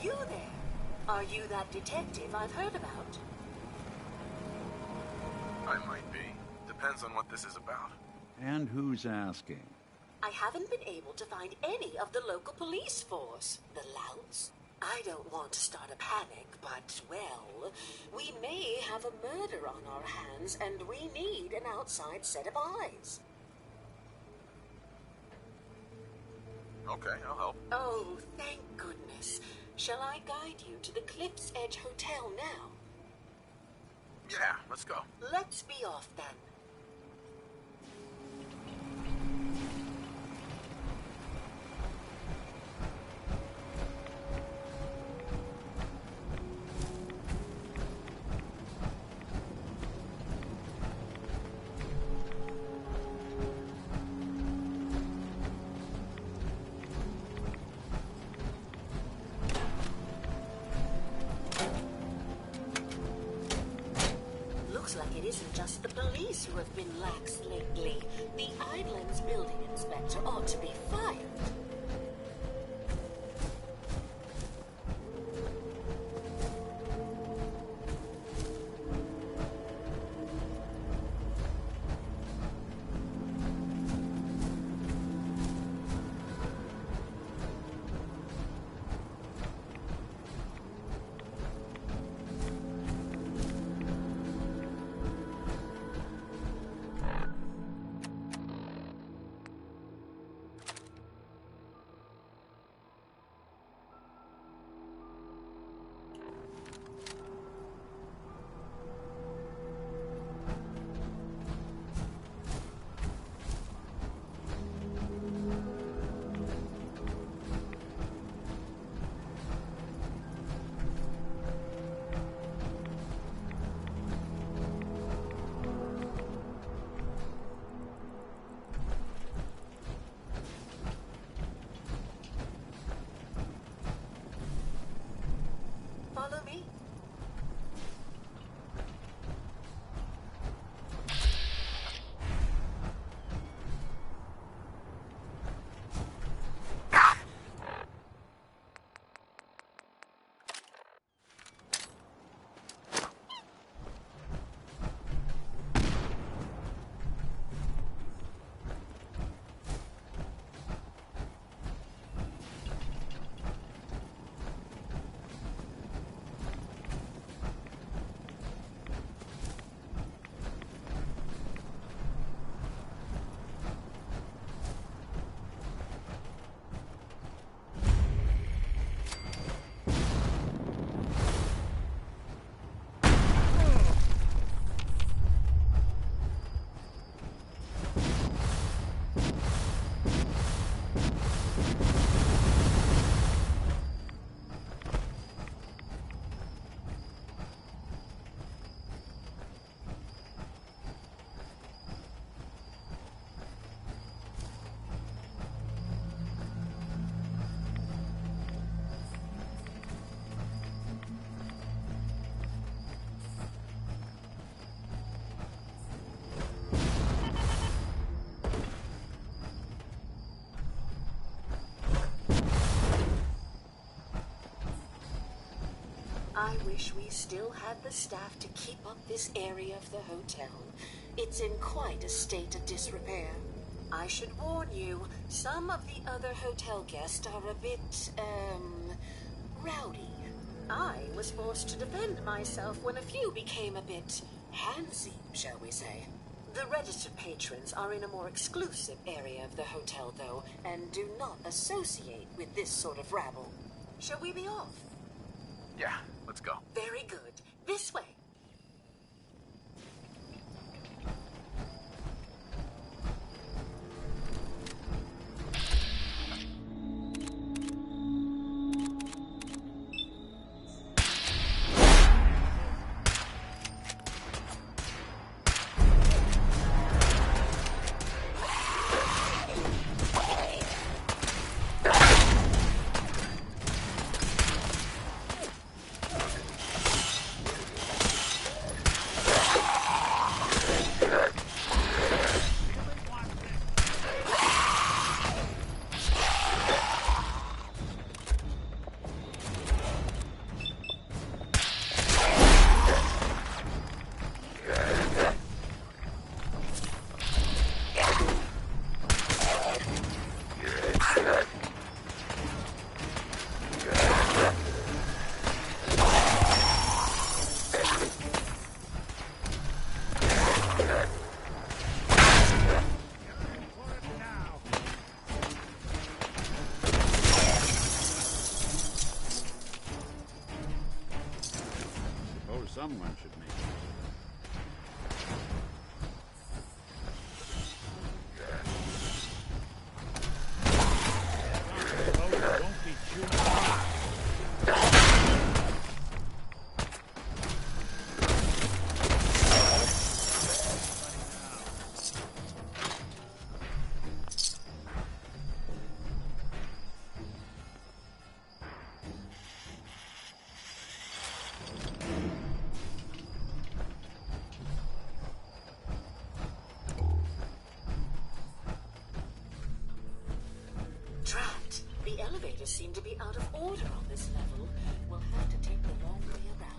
you there? Are you that detective I've heard about? I might be. Depends on what this is about. And who's asking? I haven't been able to find any of the local police force. The louts? I don't want to start a panic, but, well, we may have a murder on our hands, and we need an outside set of eyes. Okay, I'll help. Oh, thank goodness. Shall I guide you to the Cliff's Edge Hotel now? Yeah, let's go. Let's be off then. Looks like it isn't just the police who have been lax lately. The Island's building inspector ought to be fired. Follow me. I wish we still had the staff to keep up this area of the hotel. It's in quite a state of disrepair. I should warn you, some of the other hotel guests are a bit, rowdy. I was forced to defend myself when a few became a bit handsy, shall we say. The registered patrons are in a more exclusive area of the hotel, though, and do not associate with this sort of rabble. Shall we be off? Yeah, let's go. Very good. This way. Someone should make it. Won't be too hard. Trapped. The elevators seem to be out of order on this level. We'll have to take the long way around.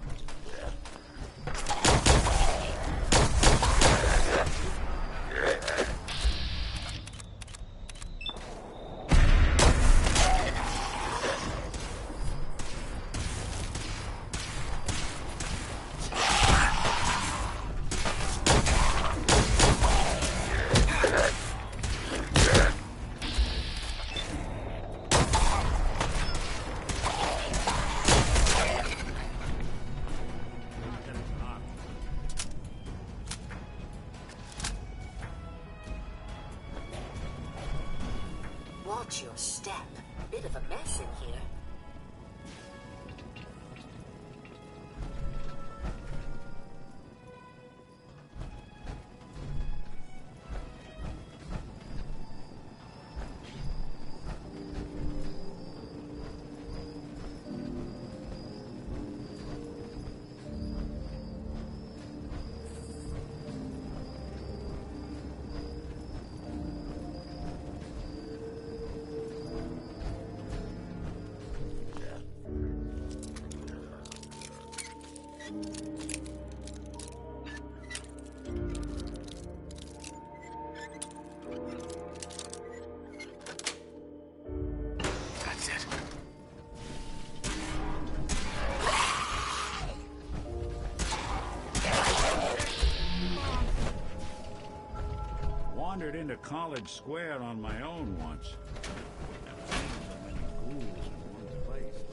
Watch your step. Bit of a mess in here. That's it. Wandered into College Square on my own once. Never seen so many ghouls in one place.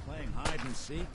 Playing hide and seek?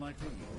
like to eat.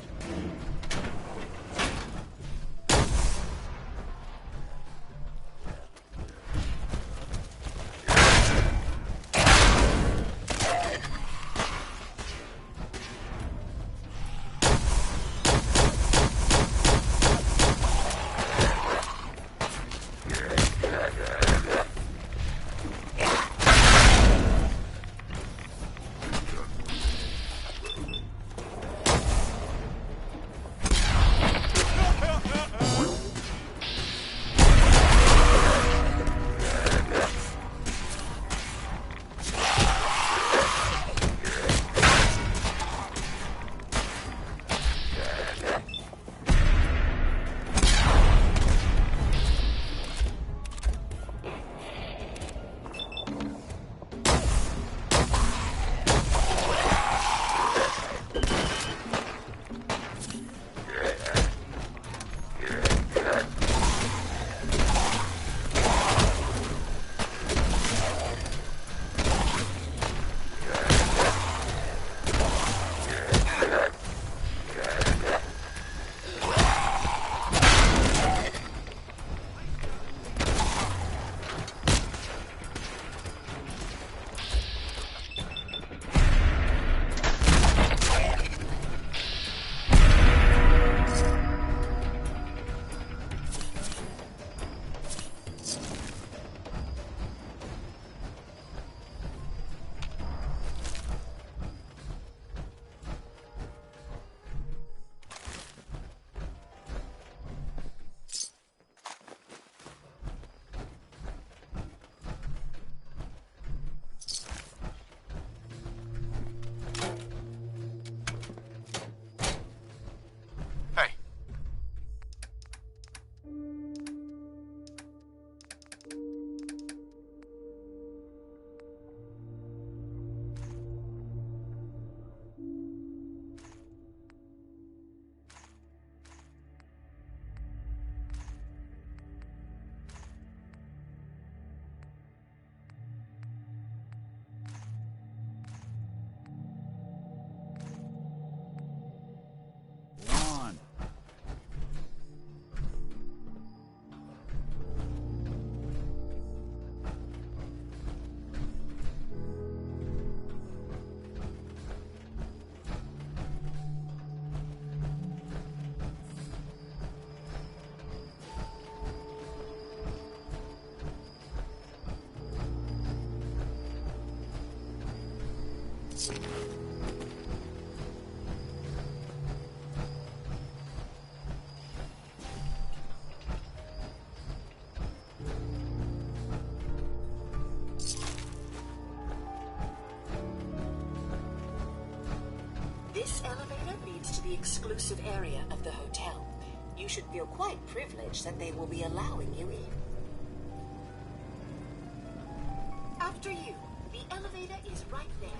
This elevator leads to the exclusive area of the hotel. You should feel quite privileged that they will be allowing you in. After you, the elevator is right there.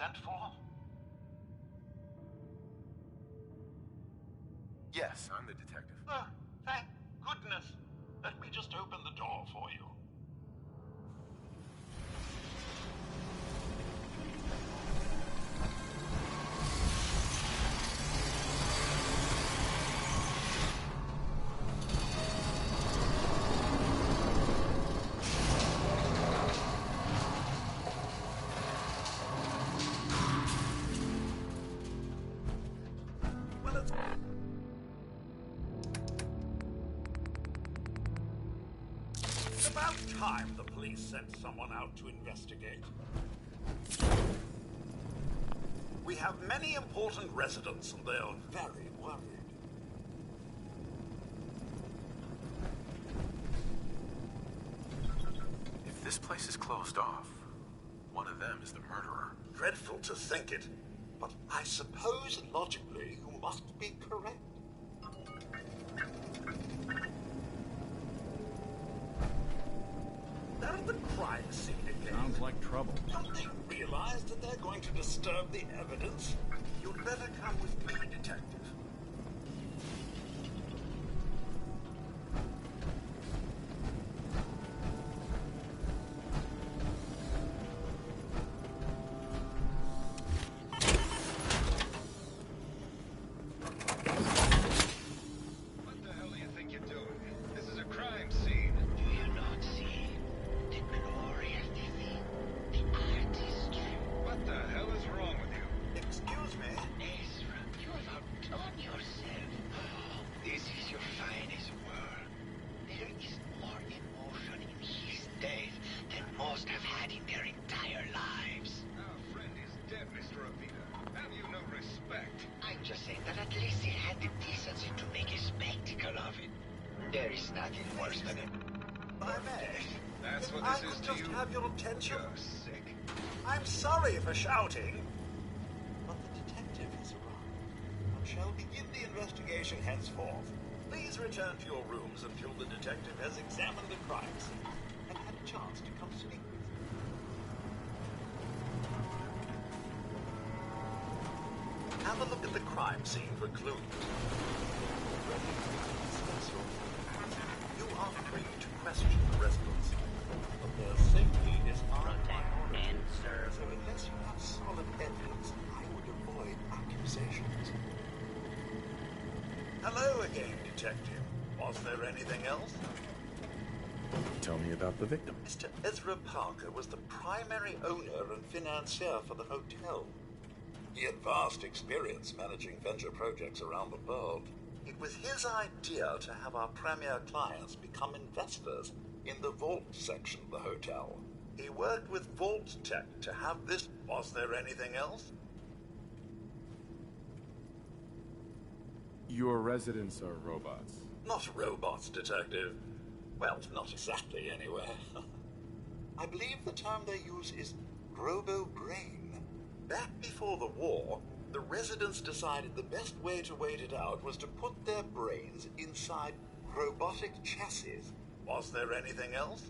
sent for? Yes, I'm the detective. Oh, thank goodness. Let me just open the door for you. It's about time the police sent someone out to investigate. We have many important residents and they're very worried. If this place is closed off, one of them is the murderer. Dreadful to think it, but I suppose logically you must be correct. They're at the crime scene again. Sounds like trouble. Don't they realize that they're going to disturb the evidence? You'd better come with me, Detective. What the hell do you think you're doing? This is a crime scene. Do you not see the glory of the thing, the artistry? What the hell is wrong with you? Excuse me? Ezra, you have outdone yourself. Oh, this is your finest work. There is more emotion in his death than most have had in their entire lives. Our friend is dead, Mr. Avita. Have you no respect? I'm just saying that at least he had the decency to make a spectacle of it. There is nothing worse than it. My man. That's what I this is could to just you? have your attention. You're sick. I'm sorry for shouting. But the detective has arrived and shall begin the investigation henceforth. Please return to your rooms until the detective has examined the crime scene and had a chance to come speak with you. Have a look at the crime scene for clues. You are free to question the residents, but their safety is our priority. and serve. So unless you have solid evidence, I would avoid accusations. Hello again, Detective. Was there anything else? Tell me about the victim. Mr. Ezra Parker was the primary owner and financier for the hotel. He had vast experience managing venture projects around the world. It was his idea to have our premier clients become investors in the vault section of the hotel. He worked with Vault Tech to have this. Was there anything else? Your residents are robots. Not robots, Detective. Well, not exactly, anyway. I believe the term they use is robo-brain. Back before the war, the residents decided the best way to wait it out was to put their brains inside robotic chassis. Was there anything else?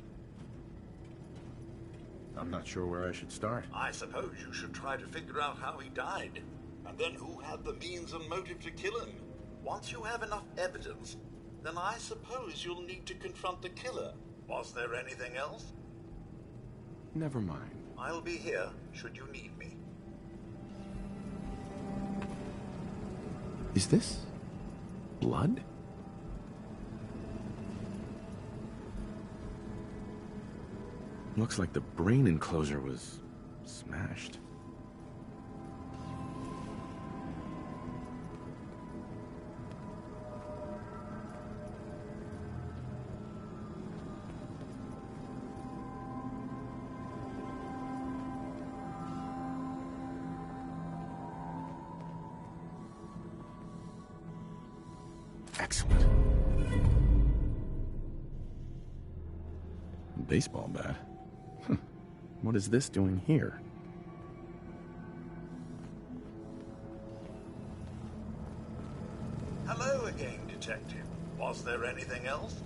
I'm not sure where I should start. I suppose you should try to figure out how he died, and then who had the means and motive to kill him. Once you have enough evidence, then I suppose you'll need to confront the killer. Was there anything else? Never mind. I'll be here should you need me. Is this blood? Looks like the brain enclosure was smashed. Excellent. Baseball bat? What is this doing here? Hello again, Detective. Was there anything else?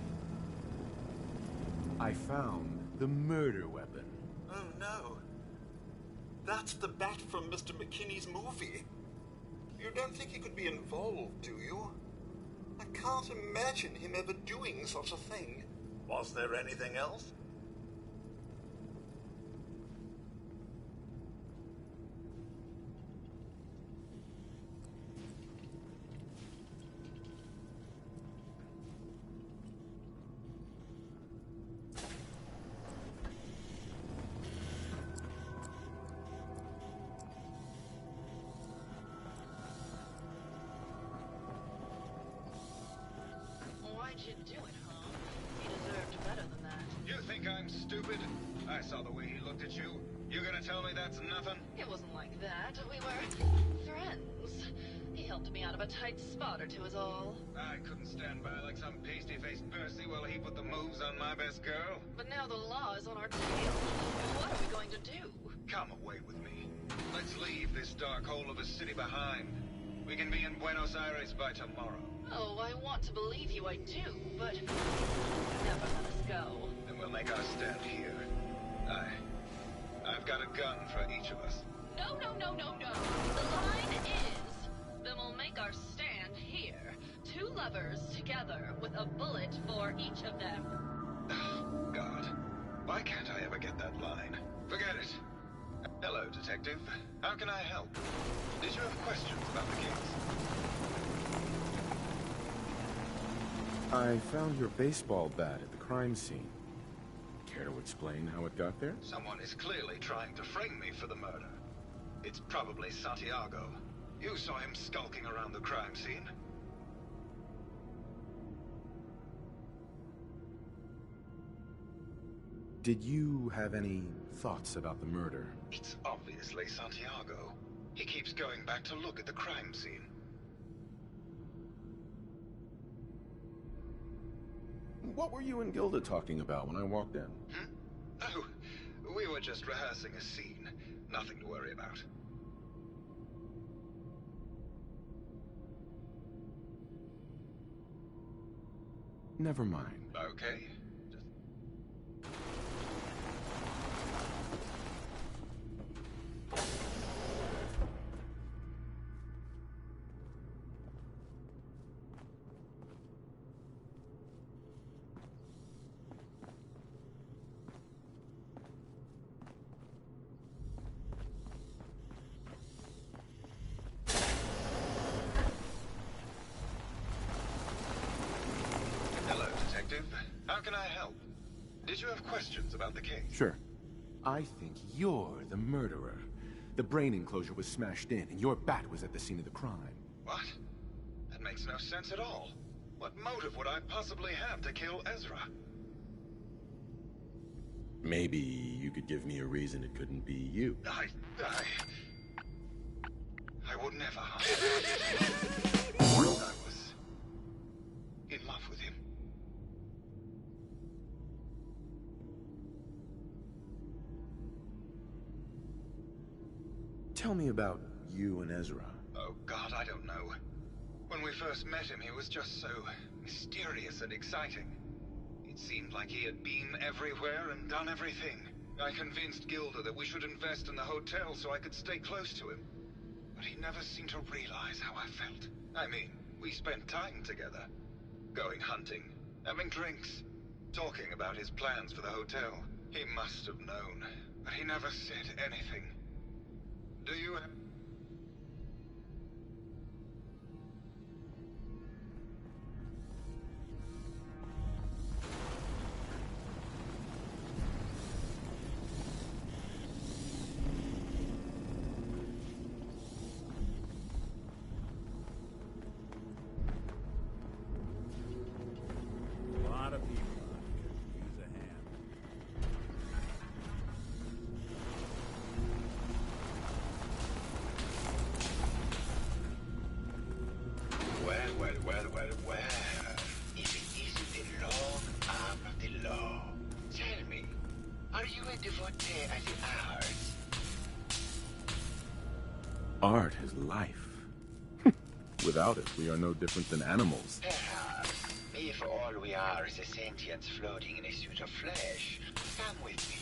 I found the murder weapon. Oh no. That's the bat from Mr. McKinney's movie. You don't think he could be involved, do you? I can't imagine him ever doing such a thing. Was there anything else? Why'd you do it, huh? He deserved better than that. You think I'm stupid? I saw the way he looked at you. You gonna tell me that's nothing? It wasn't like that. We were friends. He helped me out of a tight spot or two is all. I couldn't stand by like some pasty-faced Percy while he put the moves on my best girl. But now the law is on our tail. What are we going to do? Come away with me. Let's leave this dark hole of a city behind. We can be in Buenos Aires by tomorrow. Oh, I want to believe you, I do, but never let us go. Then we'll make our stand here. I've got a gun for each of us. No, no, no, no, no. The line is, then we'll make our stand here. Two lovers together with a bullet for each of them. God, why can't I ever get that line? Forget it. Hello, detective. How can I help? Did you have questions about the case? I found your baseball bat at the crime scene. Care to explain how it got there? Someone is clearly trying to frame me for the murder. It's probably Santiago. You saw him skulking around the crime scene. Did you have any thoughts about the murder? It's obviously Santiago. He keeps going back to look at the crime scene. What were you and Gilda talking about when I walked in? Oh, we were just rehearsing a scene. Nothing to worry about. Never mind. Okay. How can I help? Did you have questions about the case? Sure. I think you're the murderer. The brain enclosure was smashed in, and your bat was at the scene of the crime. What? That makes no sense at all. What motive would I possibly have to kill Ezra? Maybe you could give me a reason it couldn't be you. I would never harm him. I was in love with him. Tell me about you and Ezra. Oh, God, I don't know. When we first met him, he was just so mysterious and exciting. It seemed like he had been everywhere and done everything. I convinced Gilda that we should invest in the hotel so I could stay close to him. But he never seemed to realize how I felt. I mean, we spent time together. Going hunting, having drinks, talking about his plans for the hotel. He must have known, but he never said anything. Do you have... A lot of people could use a hand. Well. If it isn't the long arm of the law. Tell me, are you a devotee of the arts? Art is life. Without it, we are no different than animals. Perhaps, if all we are is a sentience floating in a suit of flesh, come with me.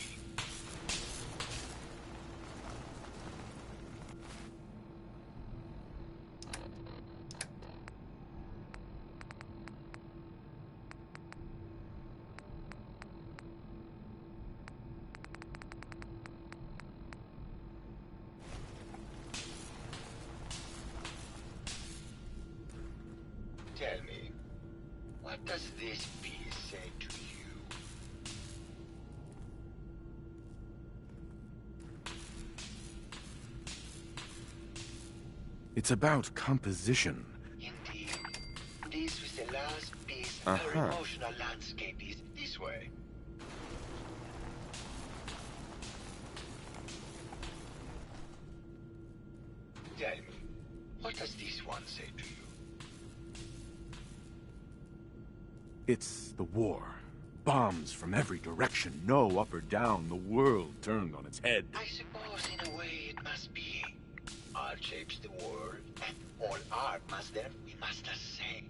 What does this piece say to you? It's about composition. Indeed. This was the last piece. Her emotional landscape is this way. Tell me, what does this one say to you? It's the war. Bombs from every direction, no up or down, the world turned on its head. I suppose in a way it must be. Art shapes the world, and all art must therefore be the same.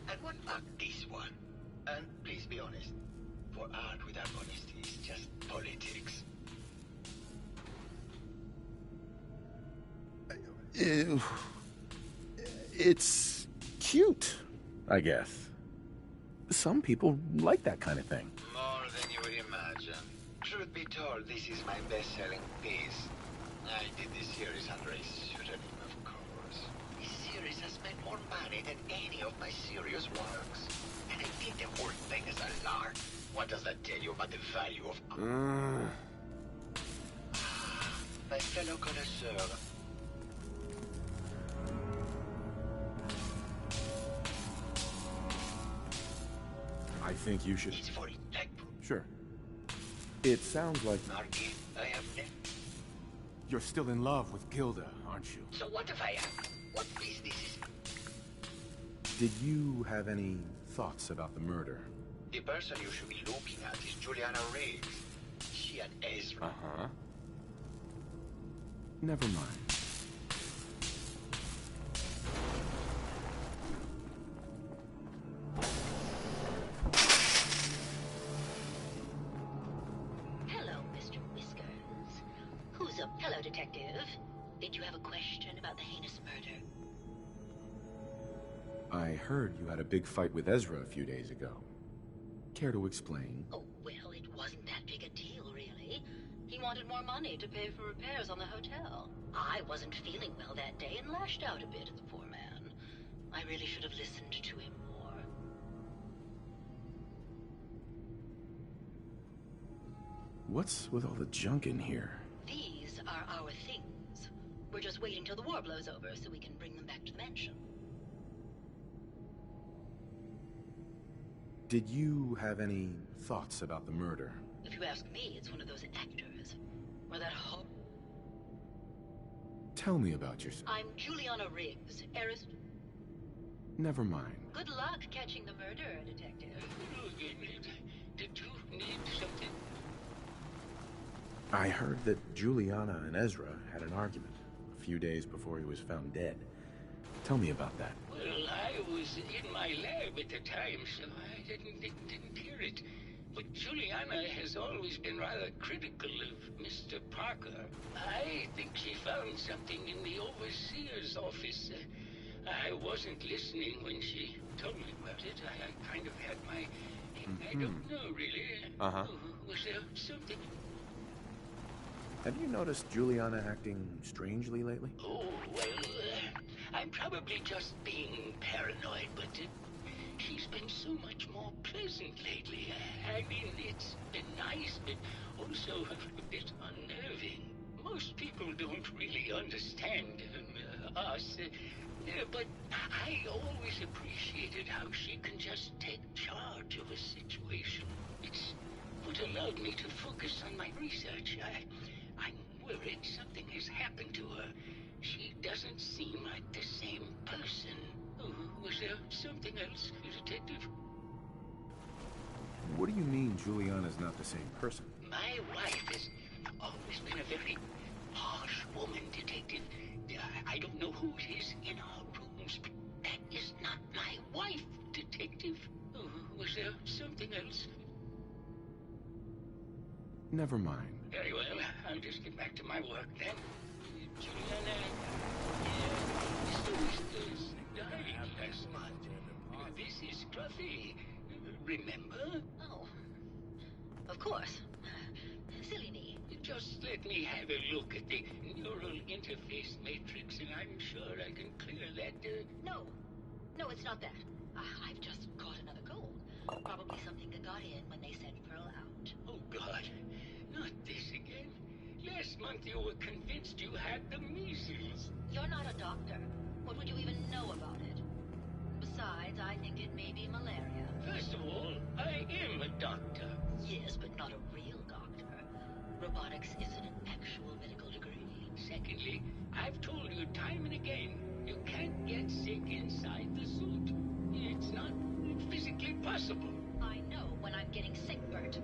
And what about this one? And please be honest, for art without honesty is just politics. It's cute, I guess. Some people like that kind of thing. More than you would imagine. Truth be told, this is my best-selling piece. I did this series under a pseudonym, of course. This series has made more money than any of my serious works. And I did the whole thing as a lark. What does that tell you about the value of art? My fellow connoisseur. I think you should... It's for like... Sure. It sounds like... Marky, I have never... You're still in love with Gilda, aren't you? So what if I am? What business is... Did you have any thoughts about the murder? The person you should be looking at is Juliana Riggs. She and Ezra. Uh-huh. Never mind. Hello, Mr. Whiskers. Who's up? Hello, Detective. Did you have a question about the heinous murder? I heard you had a big fight with Ezra a few days ago. Care to explain? Oh, well, it wasn't that big a deal, really. He wanted more money to pay for repairs on the hotel. I wasn't feeling well that day and lashed out a bit at the poor man. I really should have listened to him more. What's with all the junk in here? These are our things. We're just waiting till the war blows over so we can bring them back to the mansion. Did you have any thoughts about the murder? If you ask me, it's one of those actors. Or that whole... Tell me about yourself. I'm Juliana Riggs, heiress... Never mind. Good luck catching the murderer, Detective. Did you need something? I heard that Juliana and Ezra had an argument a few days before he was found dead. Tell me about that. Well, I was in my lab at the time, so I didn't hear it. But Juliana has always been rather critical of Mr. Parker. I think she found something in the overseer's office. I wasn't listening when she told me about it. I kind of had my... I don't know, really. Uh-huh. Was there something... Have you noticed Juliana acting strangely lately? Oh, well, I'm probably just being paranoid, but she's been so much more pleasant lately. I mean, it's been nice, but also a bit unnerving. Most people don't really understand us, but I always appreciated how she can just take charge of a situation. It's what allowed me to focus on my research. I'm worried something has happened to her. She doesn't seem like the same person. Oh, was there something else, Detective? What do you mean Juliana's not the same person? My wife has always been a very harsh woman, Detective. I don't know who it is in our rooms, but that is not my wife, Detective. Oh, was there something else? Never mind. Very well. I'll just get back to my work then. Juliana, Mr. Whiskers died last month. This is Scruffy. Remember? Oh, of course. Silly me. Just let me have a look at the neural interface matrix, and I'm sure I can clear that. No, it's not that. I've just caught another cold. Probably something that got in when they sent Pearl out. Oh, God. Not this again. Last month you were convinced you had the measles. You're not a doctor. What would you even know about it? Besides, I think it may be malaria. First of all, I am a doctor. Yes, but not a real doctor. Robotics isn't an actual medical degree. Secondly, I've told you time and again, you can't get sick inside the suit. It's not physically possible. I know when I'm getting sick, Bert.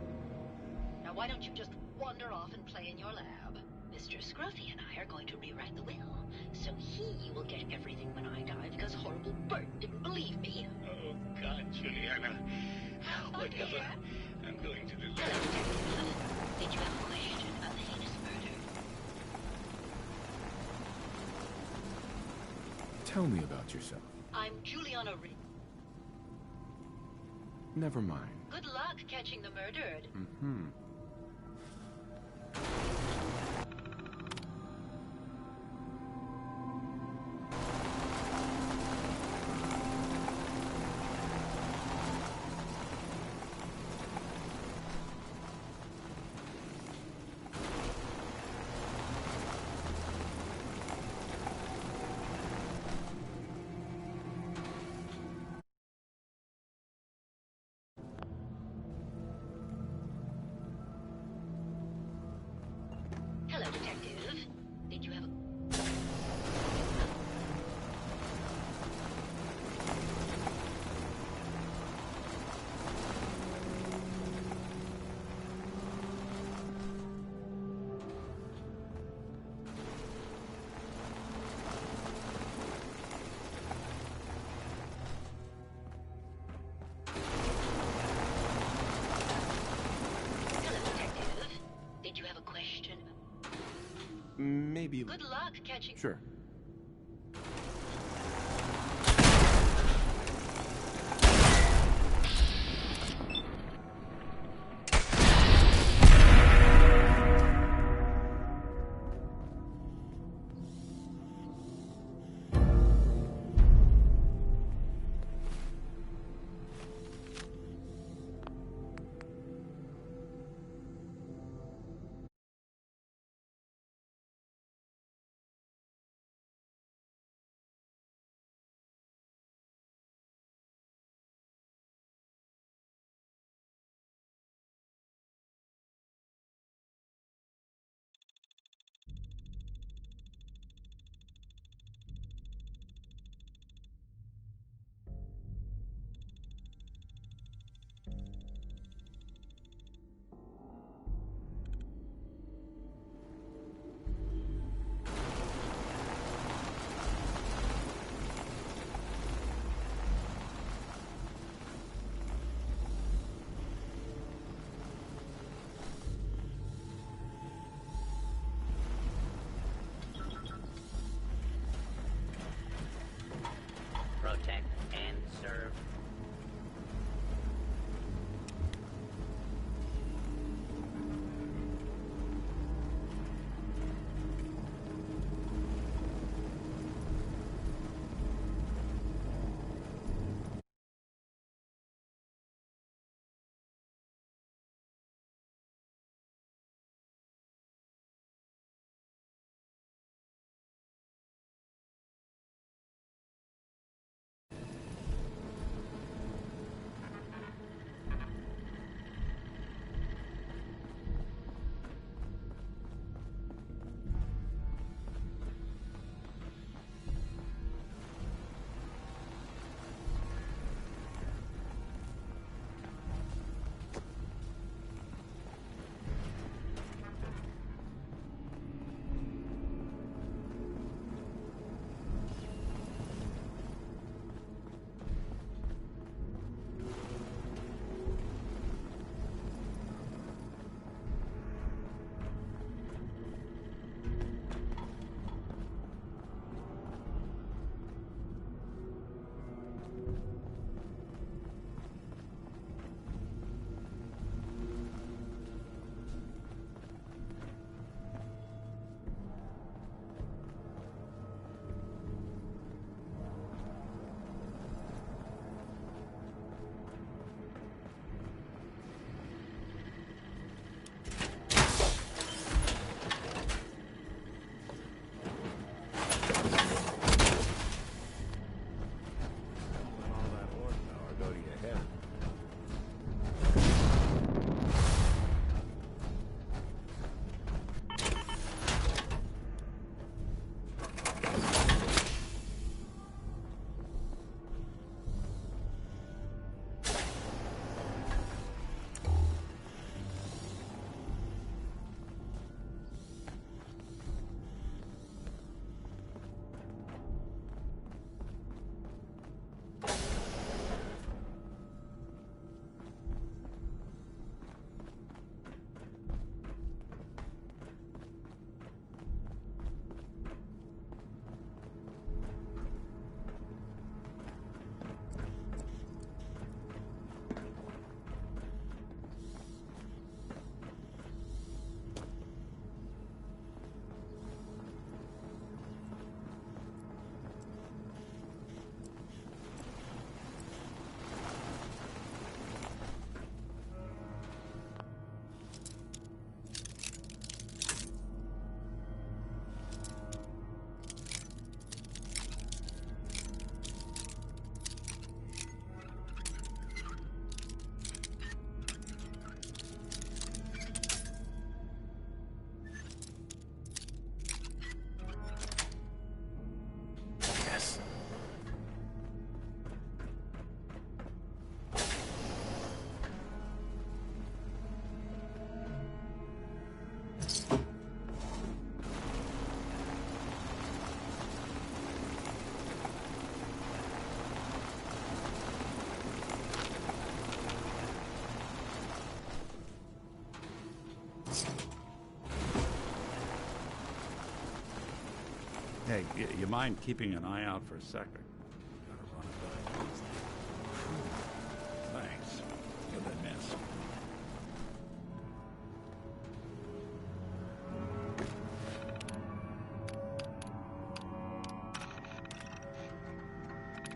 Now why don't you just wander off and play in your lab? Mr. Scruffy and I are going to rewrite the will, so he will get everything when I die because horrible Bert didn't believe me. Oh, God, Juliana. Whatever. I'm going to the lab. Hello, Detective. Did you have a question about the heinous murder? Tell me about yourself. I'm Juliana Reed. Never mind. Good luck catching the murdered. Mm-hmm. Hello, Detective. Did you have a... Hello, Detective. Did you have a question? Maybe... Good luck catching... Sure. Hey, you mind keeping an eye out for a second? Gotta run it by these things. Thanks. What'd I miss?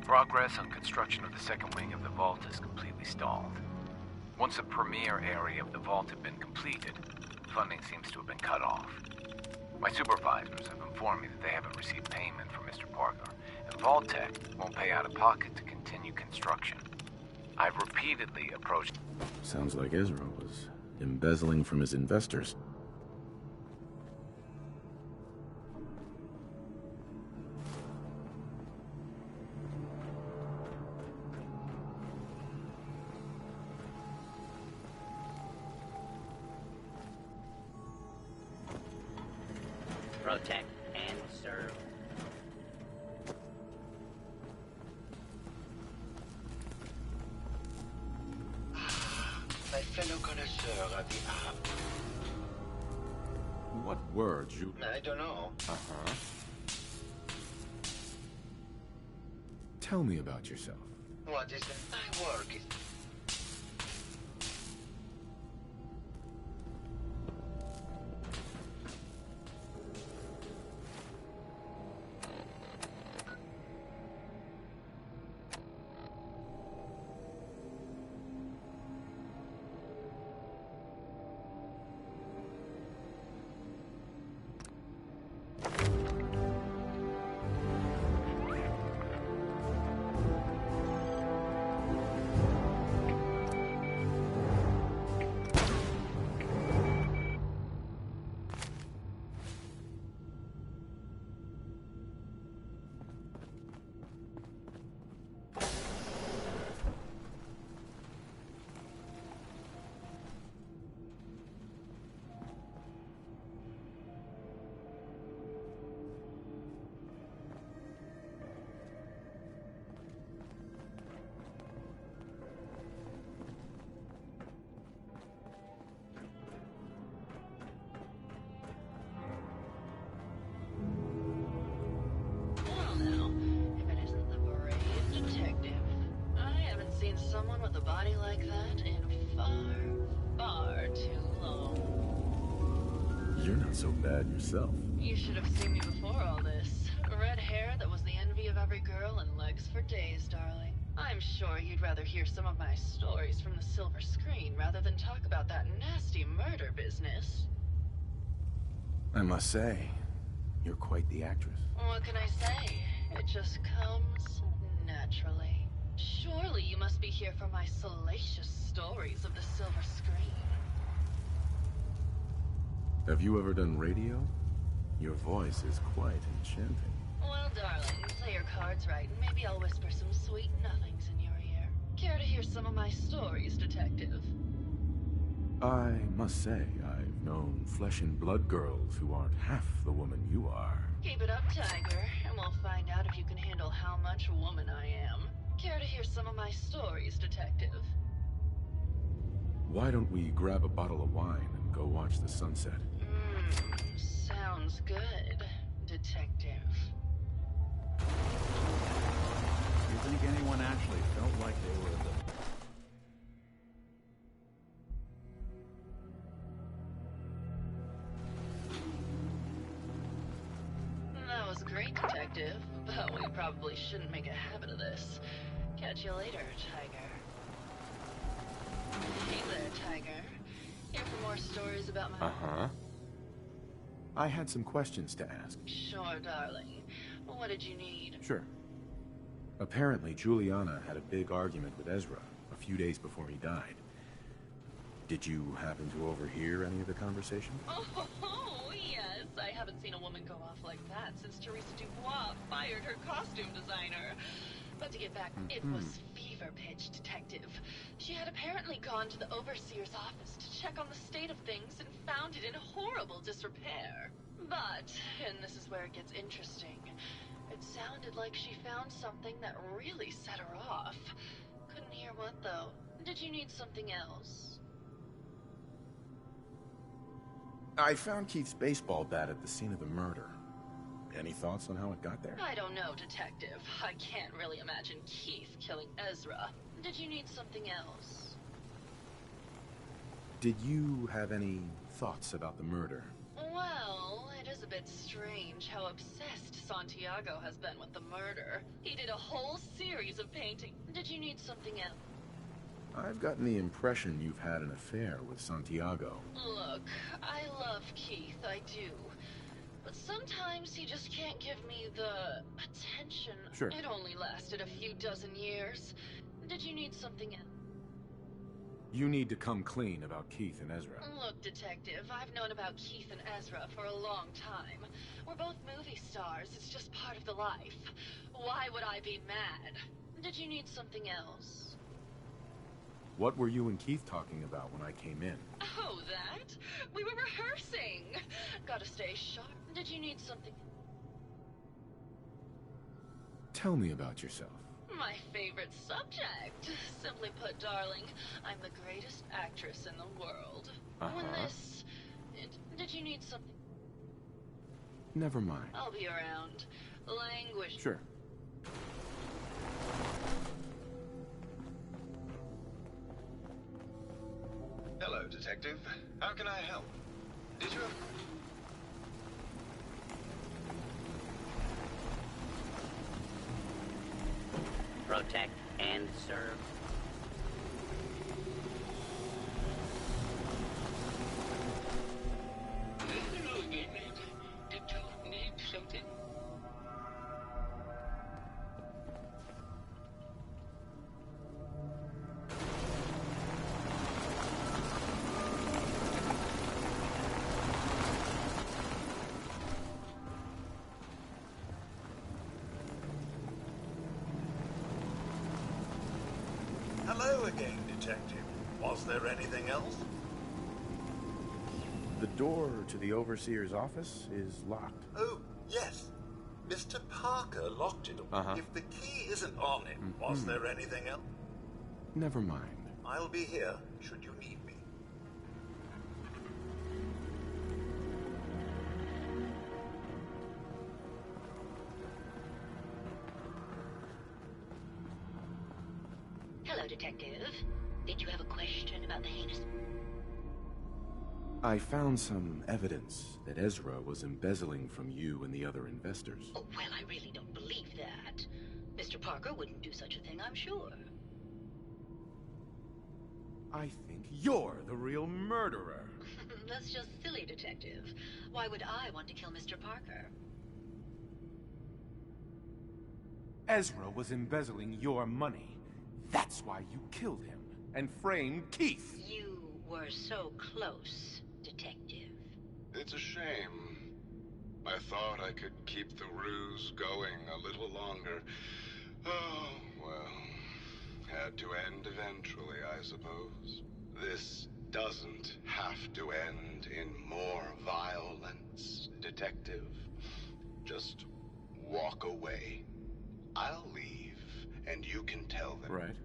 Progress on construction of the second wing of the vault is completely stalled. Once the premier area of the vault had been completed, funding seems to have been cut off. My supervisors have informed me that they haven't received payment from Mr. Parker, and Vault Tech won't pay out of pocket to continue construction. I've repeatedly approached... Sounds like Ezra was embezzling from his investors. Protect and serve. My fellow connoisseur of the art. What words you... I don't know. Uh-huh. Tell me about yourself. What is it? My work is... Someone with a body like that in far, far too long. You're not so bad yourself. You should have seen me before all this. Red hair that was the envy of every girl and legs for days, darling. I'm sure you'd rather hear some of my stories from the silver screen rather than talk about that nasty murder business. I must say, you're quite the actress. What can I say? It just comes naturally. Surely you must be here for my salacious stories of the silver screen. Have you ever done radio? Your voice is quite enchanting. Well, darling, play your cards right, and maybe I'll whisper some sweet nothings in your ear. Care to hear some of my stories, detective? I must say, I've known flesh and blood girls who aren't half the woman you are. Keep it up, Tiger, and we'll find out if you can handle how much woman I am. Care to hear some of my stories, detective? Why don't we grab a bottle of wine and go watch the sunset? Sounds good, detective. Do you think anyone actually felt like they were the... That was great, detective, but we probably shouldn't make a habit of this. Catch you later, Tiger. Hey there, Tiger. Here for more stories about my... Uh-huh. I had some questions to ask. Sure, darling. What did you need? Sure. Apparently, Juliana had a big argument with Ezra a few days before he died. Did you happen to overhear any of the conversation? Oh, yes. I haven't seen a woman go off like that since Teresa Dubois fired her costume designer. But to get back, it was fever pitch, detective. She had apparently gone to the overseer's office to check on the state of things and found it in horrible disrepair. But, and this is where it gets interesting, it sounded like she found something that really set her off. Couldn't hear what, though. Did you need something else? I found Keith's baseball bat at the scene of the murder. Any thoughts on how it got there? I don't know, Detective. I can't really imagine Keith killing Ezra. Did you need something else? Did you have any thoughts about the murder? Well, it is a bit strange how obsessed Santiago has been with the murder. He did a whole series of paintings. Did you need something else? I've gotten the impression you've had an affair with Santiago. Look, I love Keith, I do. But sometimes he just can't give me the attention. Sure. It only lasted a few dozen years. Did you need something else? You need to come clean about Keith and Ezra. Look, Detective, I've known about Keith and Ezra for a long time. We're both movie stars. It's just part of the life. Why would I be mad? Did you need something else? What were you and Keith talking about when I came in? Oh, that? We were rehearsing. Gotta stay sharp. Did you need something? Tell me about yourself. My favorite subject. Simply put, darling, I'm the greatest actress in the world. When this... Did you need something? Never mind. I'll be around. Language. Sure. Hello, Detective. How can I help? Did you have... Protect and serve. Hello again, mate. Did you need something? Hello again, Detective. Was there anything else? The door to the Overseer's office is locked. Oh, yes. Mr. Parker locked it. If the key isn't on it, was there anything else? Never mind. I'll be here should you need me. Hello, Detective. Did you have a question about the heinous... I found some evidence that Ezra was embezzling from you and the other investors. Oh, well, I really don't believe that. Mr. Parker wouldn't do such a thing, I'm sure. I think you're the real murderer. That's just silly, Detective. Why would I want to kill Mr. Parker? Ezra was embezzling your money. That's why you killed him and framed Keith. You were so close, Detective. It's a shame. I thought I could keep the ruse going a little longer. Oh, well. Had to end eventually, I suppose. This doesn't have to end in more violence, Detective. Just walk away. I'll leave, and you can tell them. Right.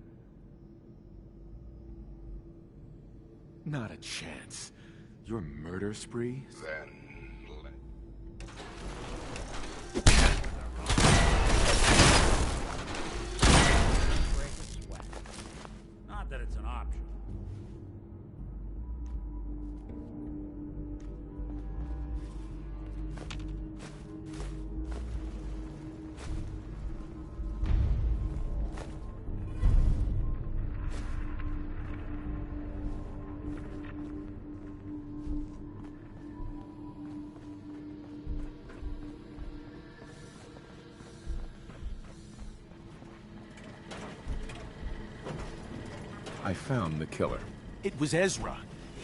Not a chance. Your murder spree? Then Not that it's an option. I found the killer. It was Ezra.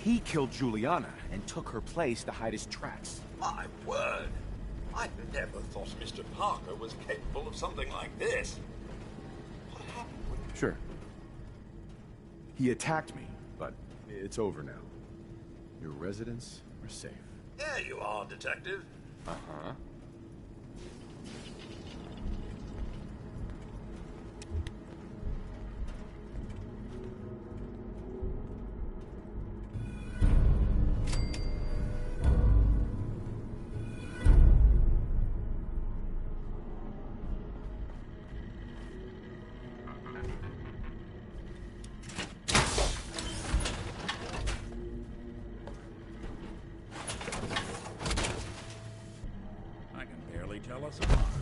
He killed Juliana and took her place to hide his tracks. My word! I never thought Mr. Parker was capable of something like this. What happened with... Sure. He attacked me, but it's over now. Your residents are safe. Here you are, Detective. Uh-huh. tell us apart.